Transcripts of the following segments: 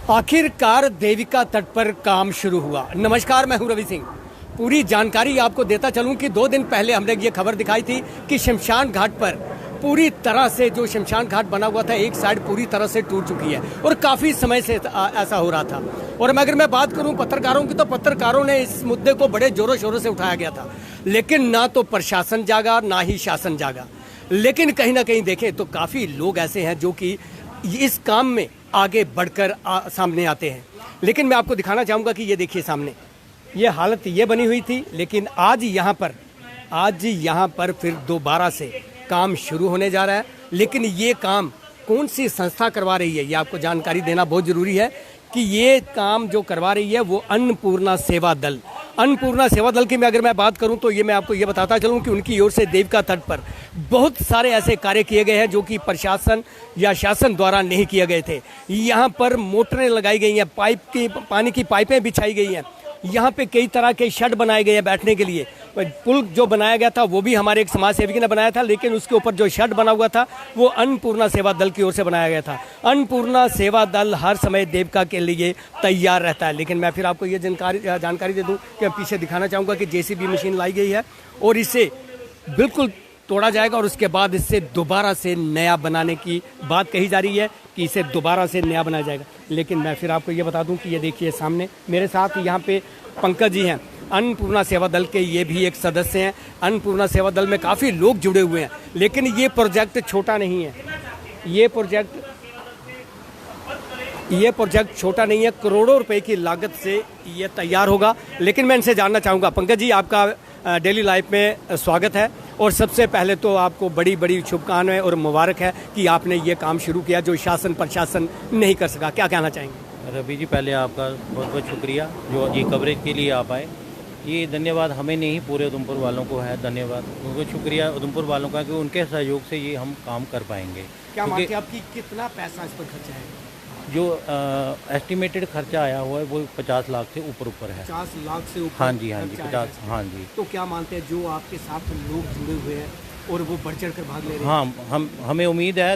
आखिरकार देविका तट पर काम शुरू हुआ। नमस्कार, मैं हूं रवि सिंह। पूरी जानकारी आपको देता चलूं कि 2 दिन पहले हमने ये खबर दिखाई थी कि शमशान घाट पर पूरी तरह से जो शमशान घाट बना हुआ था, एक साइड पूरी तरह से टूट चुकी है और काफ़ी समय से ऐसा हो रहा था। और अगर मैं बात करूं पत्रकारों की, तो पत्रकारों ने इस मुद्दे को बड़े जोरों शोरों से उठाया गया था, लेकिन ना तो प्रशासन जागा ना ही शासन जागा। लेकिन कहीं ना कहीं देखें तो काफ़ी लोग ऐसे हैं जो कि इस काम में आगे बढ़कर सामने आते हैं। लेकिन मैं आपको दिखाना चाहूँगा कि ये देखिए सामने ये हालत ये बनी हुई थी, लेकिन आज यहाँ पर फिर दोबारा से काम शुरू होने जा रहा है। लेकिन ये काम कौन सी संस्था करवा रही है, ये आपको जानकारी देना बहुत ज़रूरी है कि ये काम जो करवा रही है वो अन्नपूर्णा सेवा दल की मैं अगर मैं बात करूं तो ये मैं आपको ये बताता चलूं कि उनकी ओर से देविका तट पर बहुत सारे ऐसे कार्य किए गए हैं जो कि प्रशासन या शासन द्वारा नहीं किए गए थे। यहाँ पर मोटरें लगाई गई हैं, पानी की पाइपें बिछाई गई हैं, यहाँ पे कई तरह के शेड बनाए गए हैं बैठने के लिए। पुल जो बनाया गया था वो भी हमारे एक समाज सेवकी ने बनाया था, लेकिन उसके ऊपर जो शेड बना हुआ था वो अन्नपूर्णा सेवा दल की ओर से बनाया गया था। अन्नपूर्णा सेवा दल हर समय देविका के लिए तैयार रहता है। लेकिन मैं फिर आपको ये जानकारी दे दूं कि मैं पीछे दिखाना चाहूँगा कि जेसीबी मशीन लाई गई है और इसे बिल्कुल तोड़ा जाएगा और उसके बाद इससे दोबारा से नया बनाने की बात कही जा रही है कि इसे दोबारा से नया बनाया जाएगा। लेकिन मैं फिर आपको ये बता दूं कि ये देखिए सामने मेरे साथ यहाँ पे पंकज जी हैं, अन्नपूर्णा सेवा दल के ये भी एक सदस्य हैं। अन्नपूर्णा सेवा दल में काफ़ी लोग जुड़े हुए हैं, लेकिन ये प्रोजेक्ट छोटा नहीं है। ये प्रोजेक्ट छोटा नहीं है, करोड़ों रुपए की लागत से ये तैयार होगा। लेकिन मैं इनसे जानना चाहूँगा, पंकज जी आपका डेली लाइफ में स्वागत है और सबसे पहले तो आपको बड़ी बड़ी शुभकामनाएं और मुबारक है कि आपने ये काम शुरू किया जो शासन प्रशासन नहीं कर सका। क्या कहना चाहेंगे? रवि जी, पहले आपका बहुत बहुत शुक्रिया जो ये कवरेज के लिए आप आए। ये धन्यवाद हमें नहीं, पूरे उधमपुर वालों को है धन्यवाद। बहुत शुक्रिया उधमपुर वालों का कि उनके सहयोग से ये हम काम कर पाएंगे। क्या मानते हैं आपकी कितना पैसा इस पर खर्चा है? जो एस्टिमेटेड खर्चा आया हुआ है वो 50 लाख से ऊपर है। 50 लाख से ऊपर? हाँ जी 50। हाँ जी। तो क्या मानते हैं जो आपके साथ लोग जुड़े हुए हैं और वो बढ़ चढ़ कर भाग ले रहे हैं? हाँ, हमें उम्मीद है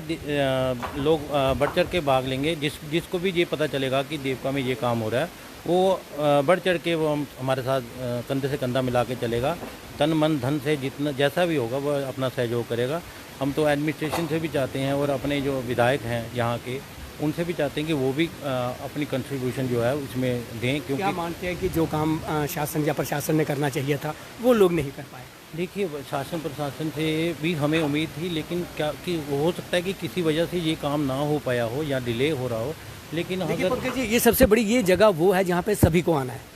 लोग बढ़ चढ़ के भाग लेंगे। जिसको भी ये पता चलेगा कि देविका में ये काम हो रहा है वो बढ़ चढ़ के वो हमारे साथ कंधे से कंधा मिला के चलेगा। तन मन धन से जितना जैसा भी होगा वो अपना सहयोग करेगा। हम तो एडमिनिस्ट्रेशन से भी चाहते हैं और अपने जो विधायक हैं यहाँ के उनसे भी चाहते हैं कि वो भी अपनी कंट्रीब्यूशन जो है उसमें दें। क्योंकि क्या मानते हैं कि जो काम शासन या प्रशासन ने करना चाहिए था वो लोग नहीं कर पाए? देखिए, शासन प्रशासन से भी हमें उम्मीद थी, लेकिन क्या कि हो सकता है कि किसी वजह से ये काम ना हो पाया हो या डिले हो रहा हो। लेकिन पंकज जी, ये सबसे बड़ी ये जगह वो है जहाँ पे सभी को आना है।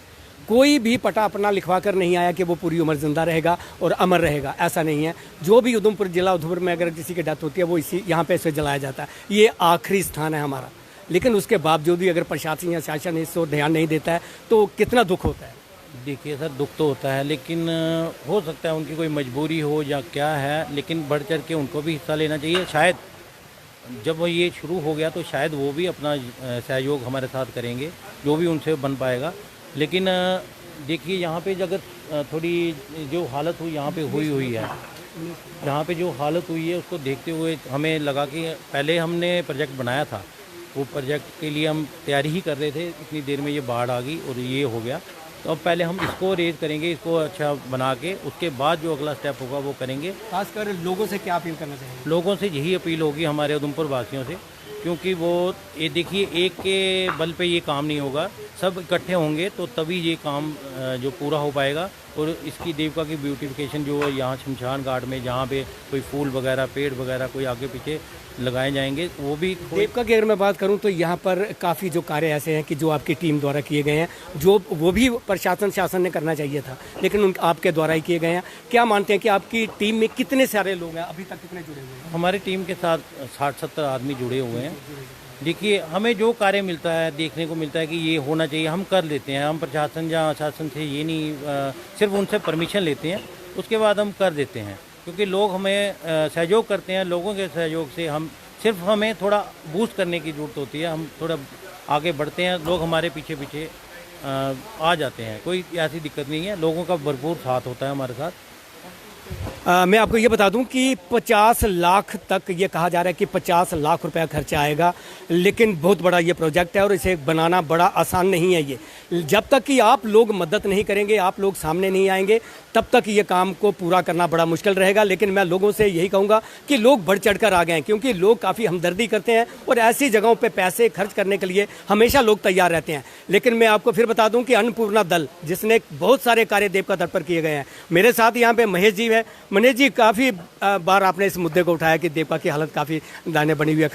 कोई भी पटा अपना लिखवा कर नहीं आया कि वो पूरी उम्र जिंदा रहेगा और अमर रहेगा, ऐसा नहीं है। जो भी उधमपुर जिला उधमपुर में अगर किसी की डेथ होती है वो इसी यहाँ पे इसे जलाया जाता है। ये आखिरी स्थान है हमारा। लेकिन उसके बावजूद भी अगर प्रशासन या शासन इस ओर ध्यान नहीं देता है तो कितना दुख होता है। देखिए सर, दुख तो होता है, लेकिन हो सकता है उनकी कोई मजबूरी हो या क्या है, लेकिन बढ़ चढ़ के उनको भी हिस्सा लेना चाहिए। शायद जब ये शुरू हो गया तो शायद वो भी अपना सहयोग हमारे साथ करेंगे जो भी उनसे बन पाएगा। लेकिन देखिए, यहाँ पे अगर थोड़ी जो हालत हुई यहाँ पे हुई है, यहाँ पे जो हालत हुई है उसको देखते हुए हमें लगा कि पहले हमने प्रोजेक्ट बनाया था, वो प्रोजेक्ट के लिए हम तैयारी ही कर रहे थे, इतनी देर में ये बाढ़ आ गई और ये हो गया। तो अब पहले हम इसको रेज करेंगे, इसको अच्छा बना के उसके बाद जो अगला स्टेप होगा वो करेंगे। खासकर लोगों से क्या अपील करना चाहिए? लोगों से यही अपील होगी हमारे उधमपुर वासियों से, क्योंकि वो ये देखिए एक के बल पे ये काम नहीं होगा, सब इकट्ठे होंगे तो तभी ये काम जो पूरा हो पाएगा। और इसकी देविका की ब्यूटिफिकेशन जो यहाँ शमशान घाट में जहाँ पे कोई फूल वगैरह पेड़ वगैरह कोई आगे पीछे लगाए जाएंगे वो भी। देविका की अगर मैं बात करूं तो यहाँ पर काफ़ी जो कार्य ऐसे हैं कि जो आपकी टीम द्वारा किए गए हैं, जो वो भी प्रशासन शासन ने करना चाहिए था, लेकिन आपके द्वारा ही किए गए हैं। क्या मानते हैं कि आपकी टीम में कितने सारे लोग हैं, अभी तक कितने जुड़े हुए हैं? हमारी टीम के साथ 60-70 आदमी जुड़े हुए हैं। देखिए, हमें जो कार्य मिलता है देखने को मिलता है कि ये होना चाहिए, हम कर लेते हैं। हम प्रशासन या शासन से ये नहीं, सिर्फ उनसे परमिशन लेते हैं, उसके बाद हम कर देते हैं। क्योंकि लोग हमें सहयोग करते हैं, लोगों के सहयोग से हमें थोड़ा बूस्ट करने की ज़रूरत होती है। हम थोड़ा आगे बढ़ते हैं, लोग हमारे पीछे पीछे आ जाते हैं। कोई ऐसी दिक्कत नहीं है, लोगों का भरपूर साथ होता है हमारे साथ। मैं आपको ये बता दूं कि 50 लाख तक ये कहा जा रहा है कि 50 लाख रुपया खर्चा आएगा, लेकिन बहुत बड़ा ये प्रोजेक्ट है और इसे बनाना बड़ा आसान नहीं है। ये जब तक कि आप लोग मदद नहीं करेंगे, आप लोग सामने नहीं आएंगे, तब तक ये काम को पूरा करना बड़ा मुश्किल रहेगा। लेकिन मैं लोगों से यही कहूँगा कि लोग बढ़ चढ़ कर आ गए हैं, क्योंकि लोग काफ़ी हमदर्दी करते हैं और ऐसी जगहों पर पैसे खर्च करने के लिए हमेशा लोग तैयार रहते हैं। लेकिन मैं आपको फिर बता दूं कि अन्नपूर्णा दल, जिसने बहुत सारे कार्य देवका तट पर किए गए हैं, मेरे साथ यहाँ पे महेश जी है। महेश जी, काफ़ी बार आपने इस मुद्दे को उठाया कि देवका की हालत काफ़ी दाने बनी हुई है,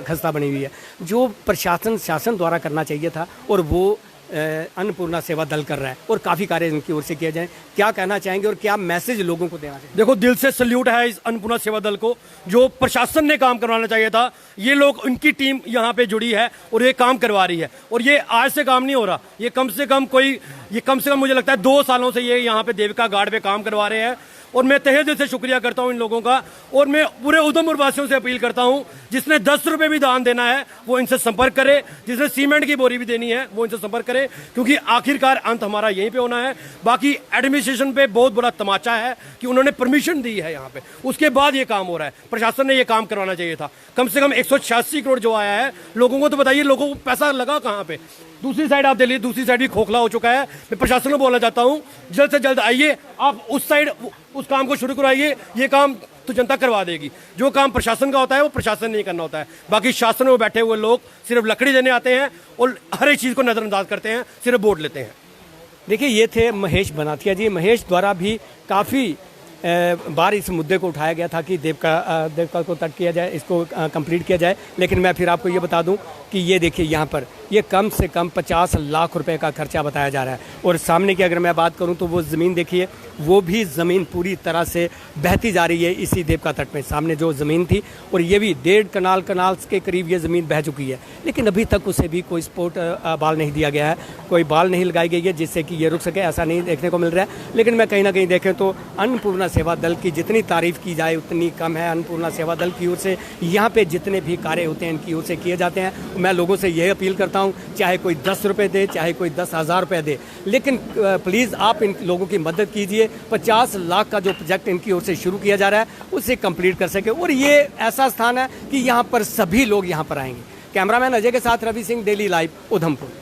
खस्ता बनी हुई है। जो प्रशासन शासन द्वारा करना चाहिए था और वो अन्नपूर्णा सेवा दल कर रहा है और काफ़ी कार्य इनकी ओर से किए जाएं। क्या कहना चाहेंगे और क्या मैसेज लोगों को देना चाहिए? देखो, दिल से सल्यूट है इस अन्नपूर्णा सेवा दल को, जो प्रशासन ने काम करवाना चाहिए था। ये लोग, उनकी टीम यहाँ पे जुड़ी है और ये काम करवा रही है। और ये आज से काम नहीं हो रहा, ये कम से कम मुझे लगता है 2 सालों से ये यहाँ पे देविका घाट पे काम करवा रहे हैं। और मैं तहे दिल से शुक्रिया करता हूं इन लोगों का। और मैं पूरे उधमपुर वासियों से अपील करता हूं, जिसने 10 रुपए भी दान देना है वो इनसे संपर्क करे, जिसने सीमेंट की बोरी भी देनी है वो इनसे संपर्क करे, क्योंकि आखिरकार अंत हमारा यहीं पे होना है। बाकी एडमिनिस्ट्रेशन पे बहुत बड़ा तमाचा है कि उन्होंने परमिशन दी है यहाँ पे, उसके बाद ये काम हो रहा है। प्रशासन ने ये काम करवाना चाहिए था। कम से कम 186 करोड़ जो आया है, लोगों को तो बताइए, लोगों को पैसा लगा कहाँ पे? दूसरी साइड आप देखिए, दूसरी साइड भी खोखला हो चुका है। मैं प्रशासन को बोलना चाहता हूँ, जल्द से जल्द आइए, आप उस साइड उस काम को शुरू करवाइए। ये काम तो जनता करवा देगी। जो काम प्रशासन का होता है वो प्रशासन नहीं करना होता है। बाकी शासन में बैठे हुए लोग सिर्फ लकड़ी देने आते हैं और हर एक चीज़ को नज़रअंदाज करते हैं, सिर्फ वोट लेते हैं। देखिए, ये थे महेश बनाथिया जी। महेश द्वारा भी काफ़ी बार इस मुद्दे को उठाया गया था कि देवका को तट किया जाए, इसको कंप्लीट किया जाए। लेकिन मैं फिर आपको ये बता दूं कि ये देखिए, यहाँ पर ये कम से कम 50 लाख रुपए का खर्चा बताया जा रहा है। और सामने की अगर मैं बात करूं तो वो ज़मीन देखिए, वो भी ज़मीन पूरी तरह से बहती जा रही है इसी देवका तट में। सामने जो ज़मीन थी, और ये भी 1.5 कनाल के करीब ये ज़मीन बह चुकी है, लेकिन अभी तक उसे भी कोई सपोर्ट बाल नहीं दिया गया है, कोई बाल नहीं लगाई गई है जिससे कि ये रुक सके, ऐसा नहीं देखने को मिल रहा है। लेकिन मैं कहीं ना कहीं देखें तो अन्नपूर्णा सेवा दल की जितनी तारीफ़ की जाए उतनी कम है। अन्नपूर्णा सेवा दल की ओर से यहाँ पे जितने भी कार्य होते हैं इनकी ओर से किए जाते हैं। मैं लोगों से यह अपील करता हूँ, चाहे कोई 10 रुपये दे, चाहे कोई 10,000 रुपये दे, लेकिन प्लीज़ आप इन लोगों की मदद कीजिए। 50 लाख का जो प्रोजेक्ट इनकी ओर से शुरू किया जा रहा है उसे कंप्लीट कर सके। और ये ऐसा स्थान है कि यहाँ पर सभी लोग यहाँ पर आएंगे। कैमरामैन अजय के साथ रवि सिंह, डेली लाइव, उधमपुर।